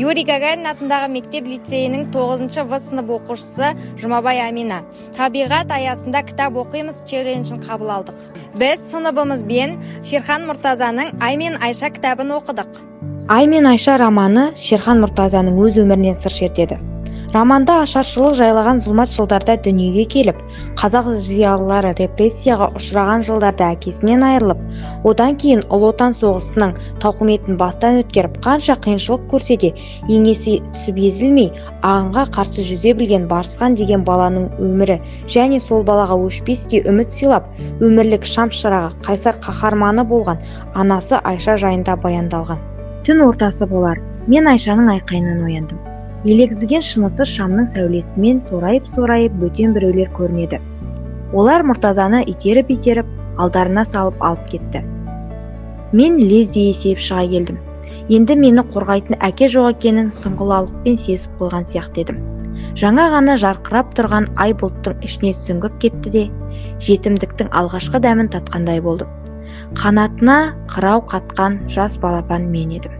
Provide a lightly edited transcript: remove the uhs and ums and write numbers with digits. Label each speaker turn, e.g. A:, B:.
A: Юрий Гагарин атындағы мектеп-лицейінің 9 В сынып оқушысы Жұмабай Амина. Табиғат аясында кітап оқимыз челленджін қабыл алдық. Біз сыныбымызбен Шерхан Мұртазаның «Ай мен Айша» кітабын оқыдық.
B: «Ай мен Айша» романы Шерхан Мұртазаның өз өмірінен сыр шертеді. Романда ашаршылық жайлаған зұлмат жылдарда дүниеге келіп, қазақ зиялылары репрессияға ұшыраған жылдарда әкесінен айырылып, одан кейін Ұлы Отан соғысының тауқыметін бастан өткеріп, қанша қиыншылық көрсе де еңесі түсіп езілмей, ағынға қарсы жүзе білген Барысхан деген баланың өмірі және сол балаға өшпестей үміт сыйлап, өмірлік шам шырағы, қайсар қаһарманы болған анасы Айша жайында баяндалған. Түн ортасы болар, мен Айшаның айқайынан ояндым. Елегізген шынысы шамның сәулесімен сорайып-сорайып бөтен біреулер көрінеді. Олар Мұртазаны итеріп-итеріп, алдарына салып алып кетті. Мен лезде есейіп шыға келдім. Енді мені қорғайтын әке жоқ екенін сұңғылалықпен сезіп қойған сияқты едім. Жаңа ғана жарқырап тұрған ай бұлттың ішіне сүңгіп кетті де, жетімдіктің алғашқы дәмін татқандай болдым. Қанатына қырау қатқан жас балапан мен едім.